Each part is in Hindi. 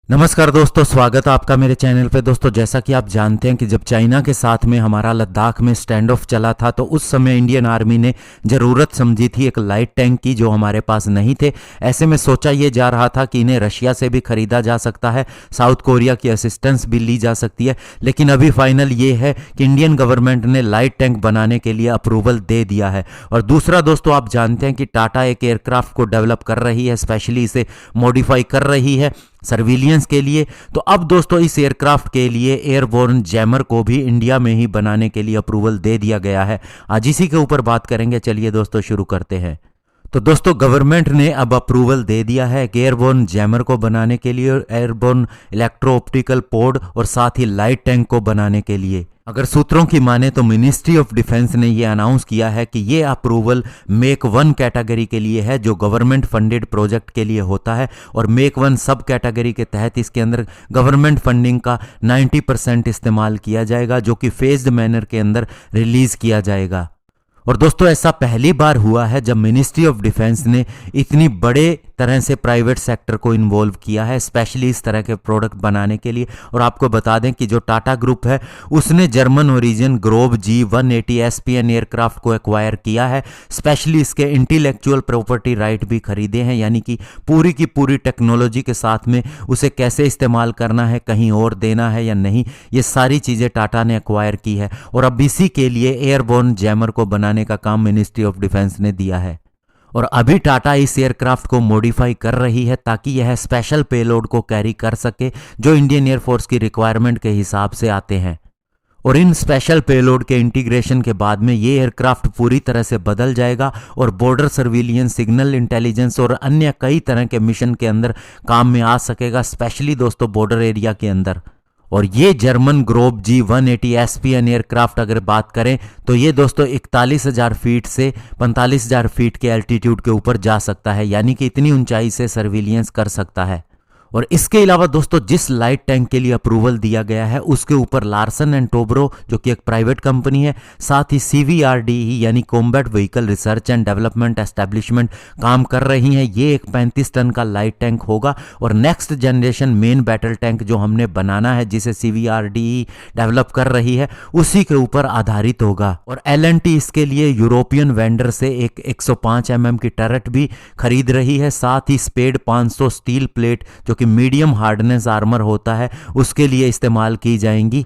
नमस्कार दोस्तों, स्वागत है आपका मेरे चैनल पे। दोस्तों, जैसा कि आप जानते हैं कि जब चाइना के साथ में हमारा लद्दाख में स्टैंड ऑफ चला था तो उस समय इंडियन आर्मी ने ज़रूरत समझी थी एक लाइट टैंक की, जो हमारे पास नहीं थे। ऐसे में सोचा ये जा रहा था कि इन्हें रशिया से भी खरीदा जा सकता है, साउथ कोरिया की असिस्टेंस भी ली जा सकती है। लेकिन अभी फाइनल ये है कि इंडियन गवर्नमेंट ने लाइट टैंक बनाने के लिए अप्रूवल दे दिया है। और दूसरा दोस्तों, आप जानते हैं कि टाटा एक एयरक्राफ्ट को डेवलप कर रही है, स्पेशली इसे मॉडिफाई कर रही है सर्विलियंस के लिए। तो अब दोस्तों, इस एयरक्राफ्ट के लिए एयरबोर्न जैमर को भी इंडिया में ही बनाने के लिए अप्रूवल दे दिया गया है। आज इसी के ऊपर बात करेंगे। चलिए दोस्तों, शुरू करते हैं। तो दोस्तों, गवर्नमेंट ने अब अप्रूवल दे दिया है कि एयरबोर्न जैमर को बनाने के लिए, एयरबोर्न इलेक्ट्रो ऑप्टिकल पोड और साथ ही लाइट टैंक को बनाने के लिए। अगर सूत्रों की माने तो मिनिस्ट्री ऑफ डिफेंस ने यह अनाउंस किया है कि ये अप्रूवल मेक वन कैटेगरी के लिए है, जो गवर्नमेंट फंडेड प्रोजेक्ट के लिए होता है। और मेक वन सब कैटेगरी के तहत इसके अंदर गवर्नमेंट फंडिंग का 90% इस्तेमाल किया जाएगा, जो कि फेज्ड मैनर के अंदर रिलीज किया जाएगा। और दोस्तों, ऐसा पहली बार हुआ है जब मिनिस्ट्री ऑफ डिफेंस ने इतनी बड़े तरह से प्राइवेट सेक्टर को इन्वॉल्व किया है, स्पेशली इस तरह के प्रोडक्ट बनाने के लिए। और आपको बता दें कि जो टाटा ग्रुप है उसने German origin Grove G180 SPN aircraft को एक्वायर किया है। स्पेशली इसके इंटेलेक्चुअल प्रॉपर्टी राइट भी खरीदे हैं, यानी कि पूरी की पूरी टेक्नोलॉजी के साथ में उसे कैसे इस्तेमाल करना है, कहीं और देना है या नहीं, ये सारी चीज़ें टाटा ने एक्वायर की है। और अब इसी के लिए एयरबोर्न जैमर को बनाने का काम मिनिस्ट्री ऑफ डिफेंस ने दिया है। और अभी टाटा इस एयरक्राफ्ट को मॉडिफाई कर रही है ताकि यह स्पेशल पेलोड को कैरी कर सके, जो इंडियन एयरफोर्स की रिक्वायरमेंट के हिसाब से आते हैं। और इन स्पेशल पेलोड के इंटीग्रेशन के बाद में ये एयरक्राफ्ट पूरी तरह से बदल जाएगा और बॉर्डर सर्विलियंस, सिग्नल इंटेलिजेंस और अन्य कई तरह के मिशन के अंदर काम में आ सकेगा, स्पेशली दोस्तों बॉर्डर एरिया के अंदर। और ये German Grove G180 SPN aircraft अगर बात करें तो ये दोस्तों 41,000 फीट से 45,000 फीट के एल्टीट्यूड के ऊपर जा सकता है, यानी कि इतनी ऊंचाई से सर्विलियंस कर सकता है। और इसके अलावा दोस्तों, जिस लाइट टैंक के लिए अप्रूवल दिया गया है उसके ऊपर लार्सन एंड टोब्रो, जो कि एक प्राइवेट कंपनी है, साथ ही CVRDE यानी combat vehicle research and development establishment काम कर रही हैं। ये एक 35 टन का लाइट टैंक होगा और next generation main battle tank जो हमने बनाना है, जिसे CVRDE डेवलप कर रही है, उसी के ऊपर आधारित होगा। और L&T इसके लिए यूरोपियन वेंडर से एक 105 mm की टरट भी खरीद रही है। साथ ही स्पेड 500 स्टील प्लेट, जो मीडियम हार्डनेस आर्मर होता है, उसके लिए इस्तेमाल की जाएंगी।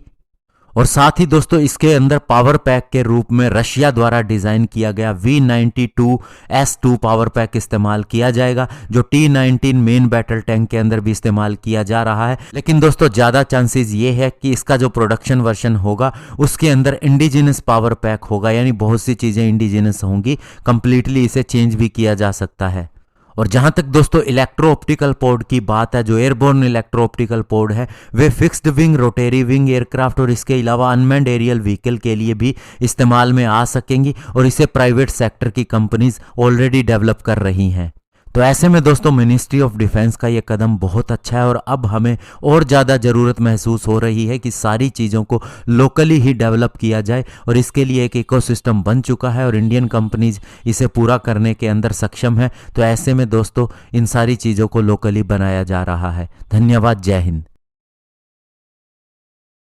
और साथ ही दोस्तों, इसके अंदर पावर पैक के रूप में रशिया द्वारा डिजाइन किया गया V92S2 पावर पैक इस्तेमाल किया जाएगा, जो T19 मेन बैटल टैंक के अंदर भी इस्तेमाल किया जा रहा है। लेकिन दोस्तों, ज्यादा चांसेस ये है कि इसका जो प्रोडक्शन वर्जन होगा उसके अंदर इंडिजिनस पावर पैक होगा, यानी बहुत सी चीजें इंडिजिनस होंगी, कंप्लीटली इसे चेंज भी किया जा सकता है। और जहां तक दोस्तों इलेक्ट्रो ऑप्टिकल पोड की बात है, जो एयरबोर्न इलेक्ट्रो ऑप्टिकल पोड है, वे fixed wing, rotary wing aircraft और इसके अलावा अनमैन्ड एरियल व्हीकल के लिए भी इस्तेमाल में आ सकेंगी। और इसे प्राइवेट सेक्टर की कंपनीज ऑलरेडी डेवलप कर रही हैं। तो ऐसे में दोस्तों, मिनिस्ट्री ऑफ डिफेंस का ये कदम बहुत अच्छा है। और अब हमें और ज़्यादा ज़रूरत महसूस हो रही है कि सारी चीज़ों को लोकली ही डेवलप किया जाए। और इसके लिए एक इकोसिस्टम बन चुका है और इंडियन कंपनीज इसे पूरा करने के अंदर सक्षम है। तो ऐसे में दोस्तों, इन सारी चीज़ों को लोकली बनाया जा रहा है। धन्यवाद। जय हिंद।